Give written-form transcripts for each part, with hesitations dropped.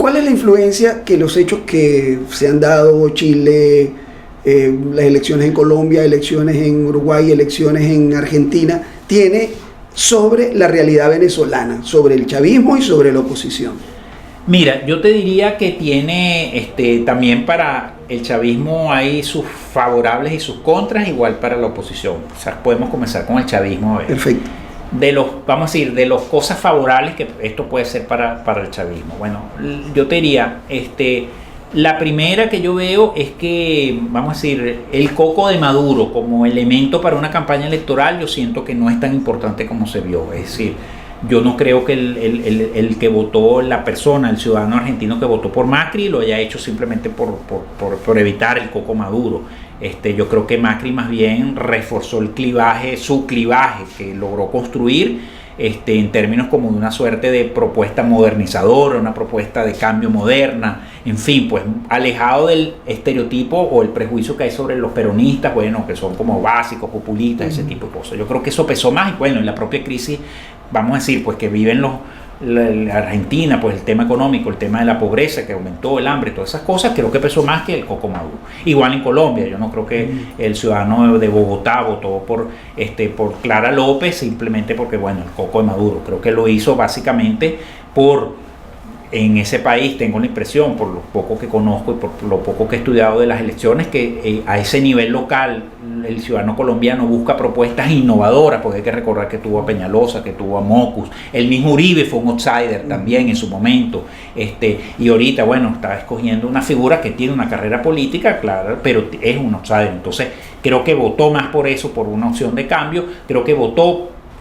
¿Cuál es la influencia que los hechos que se han dado, Chile, las elecciones en Colombia, elecciones en Uruguay, elecciones en Argentina, tiene sobre la realidad venezolana, sobre el chavismo y sobre la oposición? Mira, yo te diría que tiene también para el chavismo hay sus favorables y sus contras, igual para la oposición. O sea, podemos comenzar con el chavismo. A ver. Perfecto. Vamos a decir, de las cosas favorables que esto puede ser para el chavismo. Bueno, yo te diría, la primera que yo veo es que, vamos a decir, el coco de Maduro como elemento para una campaña electoral, yo siento que no es tan importante como se vio. Es decir, yo no creo que el que votó, la persona, el ciudadano argentino que votó por Macri, lo haya hecho simplemente por evitar el coco Maduro. Yo creo que Macri más bien reforzó su clivaje que logró construir en términos como de una suerte de propuesta modernizadora, una propuesta de cambio moderna, en fin, pues alejado del estereotipo o el prejuicio que hay sobre los peronistas, bueno, que son como básicos, populistas, ese tipo de cosas. Yo creo que eso pesó más y bueno, en la propia crisis, vamos a decir, pues que viven la Argentina, pues el tema económico, el tema de la pobreza que aumentó, el hambre, todas esas cosas, creo que pesó más que el coco Maduro. Igual en Colombia, yo no creo que el ciudadano de Bogotá votó por Clara López simplemente porque, bueno, el coco de Maduro. Creo que lo hizo básicamente en ese país, tengo la impresión, por lo poco que conozco y por lo poco que he estudiado de las elecciones, que a ese nivel local el ciudadano colombiano busca propuestas innovadoras, porque hay que recordar que tuvo a Peñalosa, que tuvo a Mocus, el mismo Uribe fue un outsider también en su momento, y ahorita, bueno, está escogiendo una figura que tiene una carrera política, claro, pero es un outsider. Entonces creo que votó más por eso, por una opción de cambio.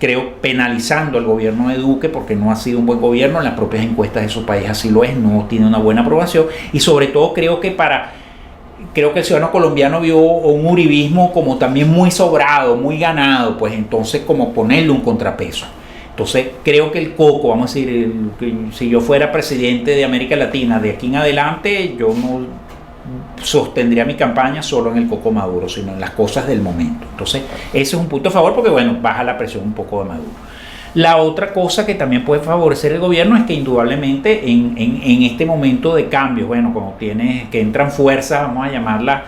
Creo penalizando al gobierno de Duque porque no ha sido un buen gobierno. En las propias encuestas de esos países así lo es, no tiene una buena aprobación, y sobre todo creo que el ciudadano colombiano vio un uribismo como también muy sobrado, muy ganado, pues entonces como ponerle un contrapeso. Entonces creo que el coco, vamos a decir, si yo fuera presidente de América Latina de aquí en adelante, yo no sostendría mi campaña solo en el coco Maduro, sino en las cosas del momento. Entonces ese es un punto a favor porque, bueno, baja la presión un poco de Maduro. La otra cosa que también puede favorecer el gobierno es que indudablemente en este momento de cambios, bueno, como que entran fuerzas, vamos a llamarlas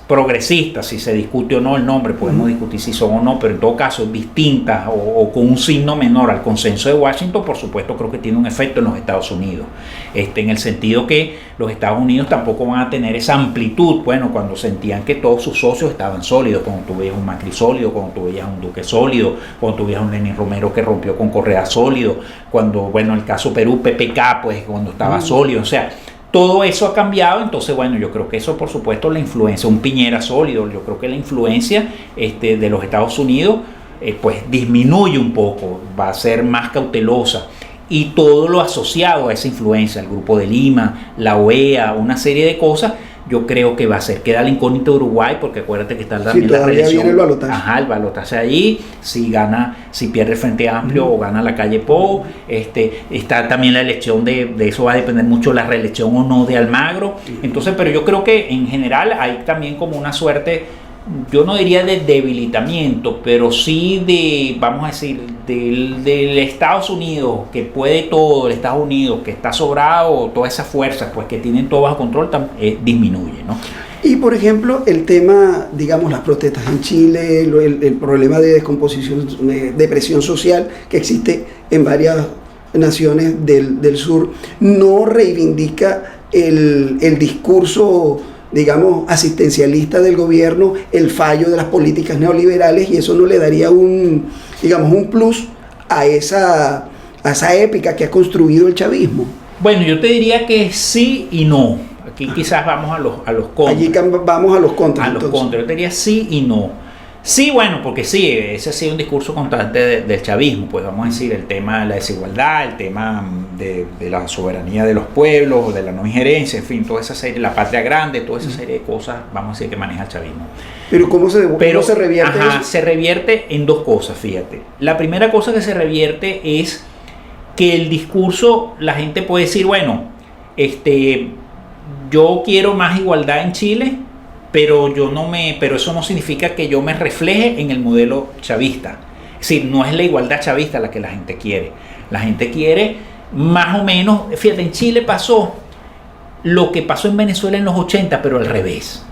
progresistas, si se discute o no el nombre, podemos discutir si son o no, pero en todo caso distintas o con un signo menor al consenso de Washington, por supuesto creo que tiene un efecto en los Estados Unidos, en el sentido que los Estados Unidos tampoco van a tener esa amplitud, bueno, cuando sentían que todos sus socios estaban sólidos, cuando tú veías un Macri sólido, cuando tú veías un Duque sólido, cuando tú veías un Lenín Romero que rompió con Correa sólido, cuando, bueno, el caso Perú, PPK, pues cuando estaba sólido, o sea, todo eso ha cambiado. Entonces, bueno, yo creo que eso, por supuesto, la influencia, un Piñera sólido, yo creo que la influencia de los Estados Unidos, pues disminuye un poco, va a ser más cautelosa. Y todo lo asociado a esa influencia, el Grupo de Lima, la OEA, una serie de cosas, yo creo que va a ser, queda la incógnita de Uruguay, porque acuérdate que está también la reelección. Viene el balotaje. Ajá, el balotaje allí, si pierde el Frente Amplio o gana la calle Pou, está también la elección de eso va a depender mucho la reelección o no de Almagro. Entonces, pero yo creo que en general hay también como una suerte, yo no diría de debilitamiento, pero sí vamos a decir, del Estados Unidos, que puede todo, el Estados Unidos, que está sobrado, todas esas fuerzas, pues que tienen todo bajo control, disminuye, ¿no? Y por ejemplo, el tema, digamos, las protestas en Chile, el problema de descomposición, de presión social que existe en varias naciones del sur, no reivindica el discurso, digamos, asistencialista del gobierno, el fallo de las políticas neoliberales, y eso no le daría un plus a esa épica que ha construido el chavismo. Bueno, yo te diría que sí y no. Aquí quizás vamos a los contras. Allí vamos a los contras. A los contras. Yo te diría sí y no. Sí, bueno, porque sí, ese ha sido un discurso constante del chavismo, pues vamos a decir, el tema de la desigualdad, el tema de la soberanía de los pueblos, de la no injerencia, en fin, toda esa serie, la patria grande, toda esa serie de cosas, vamos a decir, que maneja el chavismo. Pero ¿cómo se revierte eso? Se revierte en dos cosas, fíjate. La primera cosa que se revierte es que el discurso, la gente puede decir, bueno, yo quiero más igualdad en Chile, pero eso no significa que yo me refleje en el modelo chavista. Es decir, no es la igualdad chavista la que la gente quiere. La gente quiere más o menos, fíjate, en Chile pasó lo que pasó en Venezuela en los 80, pero al revés.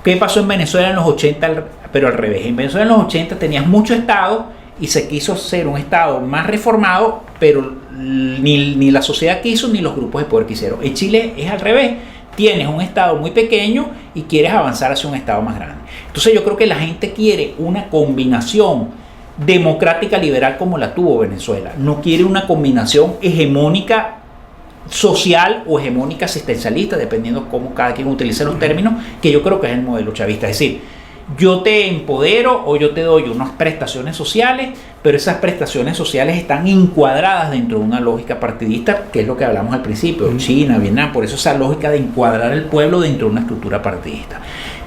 ¿Qué pasó en Venezuela en los 80, pero al revés? En Venezuela en los 80 tenías mucho Estado y se quiso ser un Estado más reformado, pero ni la sociedad quiso ni los grupos de poder quisieron. En Chile es al revés. Tienes un Estado muy pequeño y quieres avanzar hacia un Estado más grande. Entonces yo creo que la gente quiere una combinación democrática liberal como la tuvo Venezuela. No quiere una combinación hegemónica social o hegemónica asistencialista, dependiendo cómo cada quien utilice los términos, que yo creo que es el modelo chavista. Es decir, yo te empodero o yo te doy unas prestaciones sociales, pero esas prestaciones sociales están encuadradas dentro de una lógica partidista, que es lo que hablamos al principio, China, Vietnam, por eso esa lógica de encuadrar al pueblo dentro de una estructura partidista.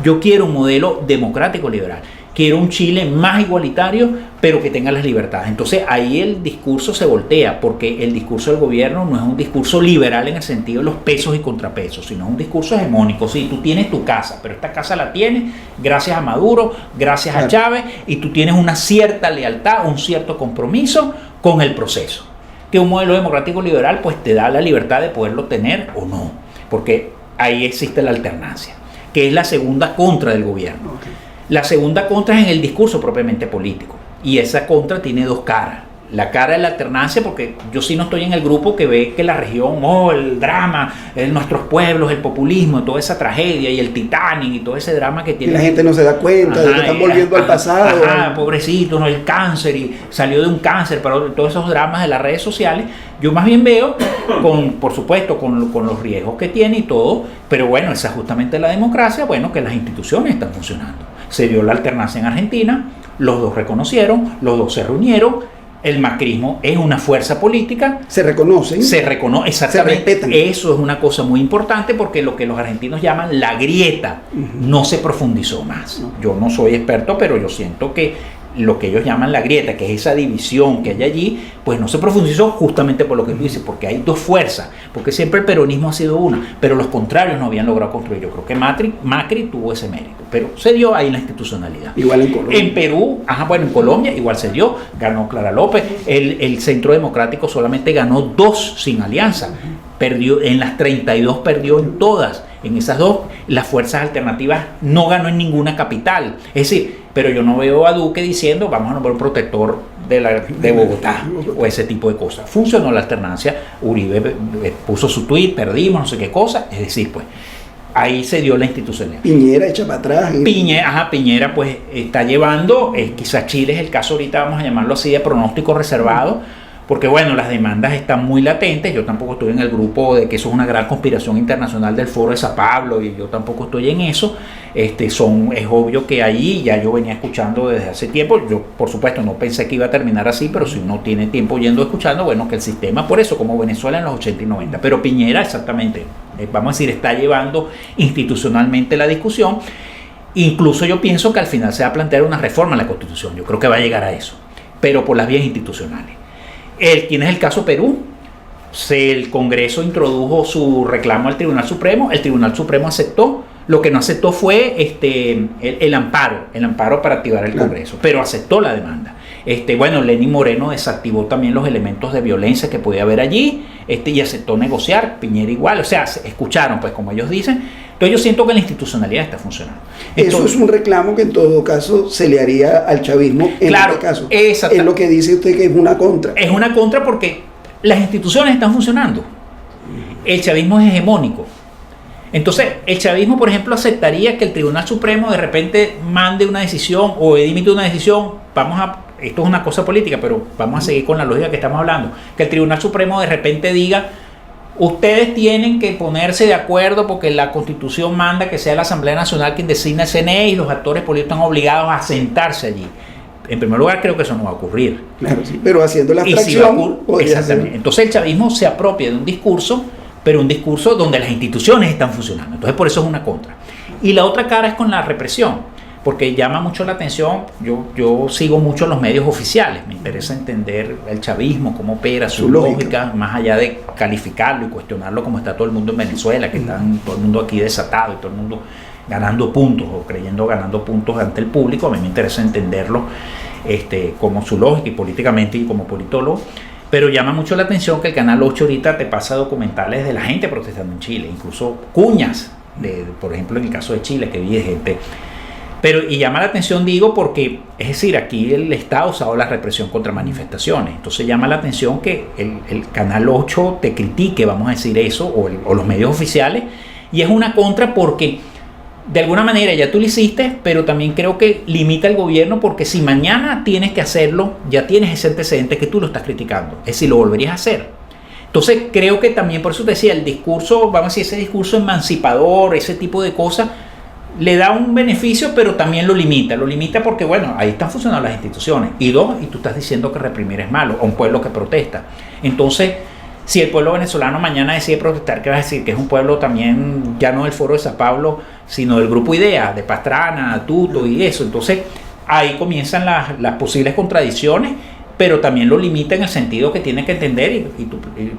Yo quiero un modelo democrático liberal. Quiero un Chile más igualitario, pero que tenga las libertades. Entonces ahí el discurso se voltea, porque el discurso del gobierno no es un discurso liberal en el sentido de los pesos y contrapesos, sino es un discurso hegemónico. Sí, tú tienes tu casa, pero esta casa la tienes gracias a Maduro, gracias a Chávez, y tú tienes una cierta lealtad, un cierto compromiso con el proceso. Que un modelo democrático liberal pues te da la libertad de poderlo tener o no, porque ahí existe la alternancia, que es la segunda contra del gobierno. Okay. La segunda contra es en el discurso propiamente político, y esa contra tiene dos caras. La cara de la alternancia, porque yo sí no estoy en el grupo que ve que la región, el drama, nuestros pueblos, el populismo, toda esa tragedia y el Titanic y todo ese drama que tiene. Y la gente no se da cuenta de que están volviendo al pasado. Pobrecito, ¿no? El cáncer, y salió de un cáncer, pero todos esos dramas de las redes sociales, yo más bien veo, por supuesto, con los riesgos que tiene y todo, pero bueno, esa es justamente la democracia, bueno, que las instituciones están funcionando. Se dio la alternancia en Argentina, los dos reconocieron, los dos se reunieron. El macrismo es una fuerza política. Se reconocen. Exactamente. Se respetan. Eso es una cosa muy importante, porque lo que los argentinos llaman la grieta no se profundizó más. Yo no soy experto, pero yo siento que lo que ellos llaman la grieta, que es esa división que hay allí, pues no se profundizó justamente por lo que tú dices, porque hay dos fuerzas, porque siempre el peronismo ha sido una, pero los contrarios no habían logrado construir. Yo creo que Macri tuvo ese mérito, pero se dio ahí la institucionalidad. Igual en Colombia. En Perú, en Colombia igual se dio, ganó Clara López, el Centro Democrático solamente ganó 2 sin alianza, perdió en las 32, perdió en todas. En esas 2, las fuerzas alternativas no ganó en ninguna capital. Es decir, pero yo no veo a Duque diciendo vamos a nombrar un protector de Bogotá o ese tipo de cosas. Funcionó la alternancia. Uribe puso su tuit, perdimos, no sé qué cosa. Es decir, pues ahí se dio la institucionalidad. Piñera echa para atrás. Piñera pues está llevando, quizás Chile es el caso ahorita, vamos a llamarlo así, de pronóstico reservado. Porque bueno, las demandas están muy latentes. Yo tampoco estoy en el grupo de que eso es una gran conspiración internacional del Foro de Sao Paulo, y yo tampoco estoy en eso. Es obvio que ahí ya yo venía escuchando desde hace tiempo. Yo por supuesto no pensé que iba a terminar así, pero si uno tiene tiempo escuchando, bueno, que el sistema, por eso, como Venezuela en los 80 y 90. Pero Piñera exactamente, vamos a decir, está llevando institucionalmente la discusión. Incluso yo pienso que al final se va a plantear una reforma en la Constitución. Yo creo que va a llegar a eso, pero por las vías institucionales. Tienes el caso Perú. El Congreso introdujo su reclamo al Tribunal Supremo. El Tribunal Supremo aceptó. Lo que no aceptó fue el amparo para activar el Congreso, pero aceptó la demanda. Lenín Moreno desactivó también los elementos de violencia que podía haber allí, y aceptó negociar. Piñera igual, o sea, escucharon, pues, como ellos dicen. Entonces yo siento que la institucionalidad está funcionando. Eso es un reclamo que en todo caso se le haría al chavismo en este caso. Es lo que dice usted, que es una contra. Es una contra porque las instituciones están funcionando. El chavismo es hegemónico. Entonces, el chavismo, por ejemplo, aceptaría que el Tribunal Supremo de repente mande una decisión o emite una decisión. Esto es una cosa política, pero vamos a seguir con la lógica que estamos hablando. Que el Tribunal Supremo de repente diga: ustedes tienen que ponerse de acuerdo porque la Constitución manda que sea la Asamblea Nacional quien designa el CNE, y los actores políticos están obligados a sentarse allí. En primer lugar, creo que eso no va a ocurrir. Claro, sí, pero haciendo la abstracción. Exactamente. Entonces el chavismo se apropia de un discurso, pero un discurso donde las instituciones están funcionando. Entonces por eso es una contra. Y la otra cara es con la represión, porque llama mucho la atención. Yo sigo mucho los medios oficiales, me interesa entender el chavismo, cómo opera, su lógica, más allá de calificarlo y cuestionarlo como está todo el mundo en Venezuela, que está todo el mundo aquí desatado y todo el mundo ganando puntos o creyendo ganando puntos ante el público. A mí me interesa entenderlo como su lógica y políticamente y como politólogo. Pero llama mucho la atención que el Canal 8 ahorita te pasa documentales de la gente protestando en Chile, incluso cuñas, por ejemplo en el caso de Chile, que vi gente. Y llama la atención, digo, porque, es decir, aquí el Estado ha usado la represión contra manifestaciones. Entonces llama la atención que el Canal 8 te critique, vamos a decir eso, o los medios oficiales, y es una contra porque de alguna manera ya tú lo hiciste, pero también creo que limita al gobierno, porque si mañana tienes que hacerlo, ya tienes ese antecedente que tú lo estás criticando. Es decir, lo volverías a hacer. Entonces creo que también, por eso te decía, el discurso, vamos a decir, ese discurso emancipador, ese tipo de cosas, le da un beneficio, pero también lo limita. Lo limita porque, bueno, ahí están funcionando las instituciones. Y dos, y tú estás diciendo que reprimir es malo a un pueblo que protesta. Entonces, si el pueblo venezolano mañana decide protestar, ¿qué vas a decir? Que es un pueblo también, ya no del Foro de Sao Paulo, sino del Grupo IDEA, de Pastrana, Tuto y eso. Entonces, ahí comienzan las posibles contradicciones, pero también lo limita en el sentido que tiene que entender, y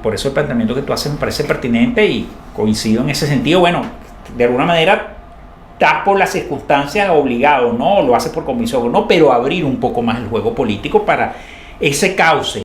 por eso el planteamiento que tú haces me parece pertinente y coincido en ese sentido. Bueno, de alguna manera estás por las circunstancias obligado, no lo haces por convicción, no, pero abrir un poco más el juego político para ese cauce